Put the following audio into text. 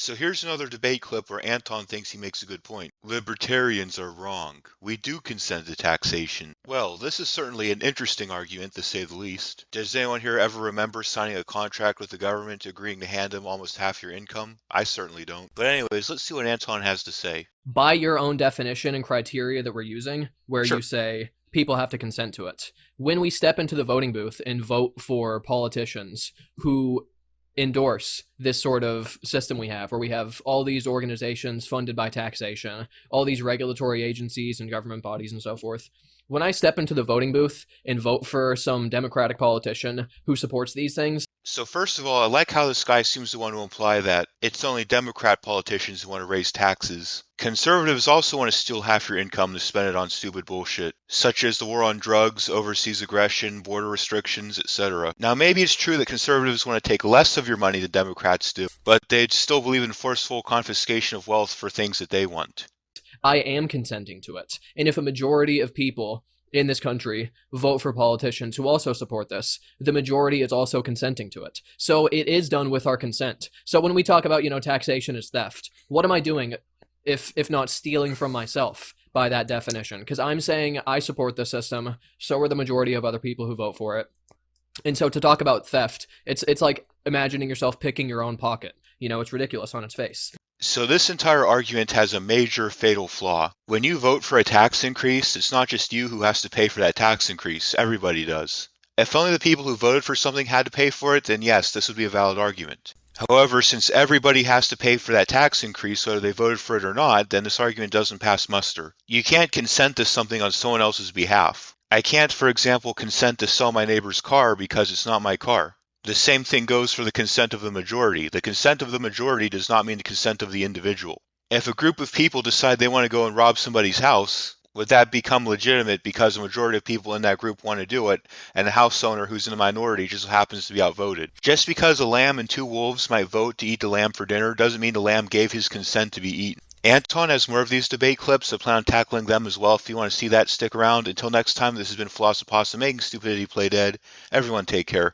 So here's another debate clip where Anton thinks he makes a good point. Libertarians are wrong. We do consent to taxation. Well, this is certainly an interesting argument, to say the least. Does anyone here ever remember signing a contract with the government agreeing to hand them almost half your income? I certainly don't. But anyways, let's see what Anton has to say. By your own definition and criteria that we're using, where Sure. you say people have to consent to it, when we step into the voting booth and vote for politicians who endorse this sort of system we have, where we have all these organizations funded by taxation, all these regulatory agencies and government bodies and so forth. When I step into the voting booth and vote for some Democratic politician who supports these things. So first of all, I like how this guy seems to want to imply that it's only Democrat politicians who want to raise taxes. Conservatives also want to steal half your income to spend it on stupid bullshit, such as the war on drugs, overseas aggression, border restrictions, etc. Now maybe it's true that conservatives want to take less of your money than Democrats do, but they'd still believe in forceful confiscation of wealth for things that they want. I am consenting to it. And if a majority of people in this country vote for politicians who also support this, the majority is also consenting to it. So it is done with our consent. So when we talk about, taxation is theft, what am I doing if not stealing from myself by that definition? Because I'm saying I support the system, so are the majority of other people who vote for it. And so to talk about theft, it's like imagining yourself picking your own pocket. It's ridiculous on its face. So this entire argument has a major fatal flaw. When you vote for a tax increase, it's not just you who has to pay for that tax increase. Everybody does. If only the people who voted for something had to pay for it, then yes, this would be a valid argument. However, since everybody has to pay for that tax increase whether they voted for it or not, then this argument doesn't pass muster. You can't consent to something on someone else's behalf. I can't, for example, consent to sell my neighbor's car because it's not my car. The same thing goes for the consent of the majority. The consent of the majority does not mean the consent of the individual. If a group of people decide they want to go and rob somebody's house, would that become legitimate because the majority of people in that group want to do it, and the house owner who's in the minority just happens to be outvoted? Just because a lamb and two wolves might vote to eat the lamb for dinner doesn't mean the lamb gave his consent to be eaten. Anton has more of these debate clips. I plan on tackling them as well. If you want to see that, stick around. Until next time, this has been Philosophosa making stupidity play dead. Everyone take care.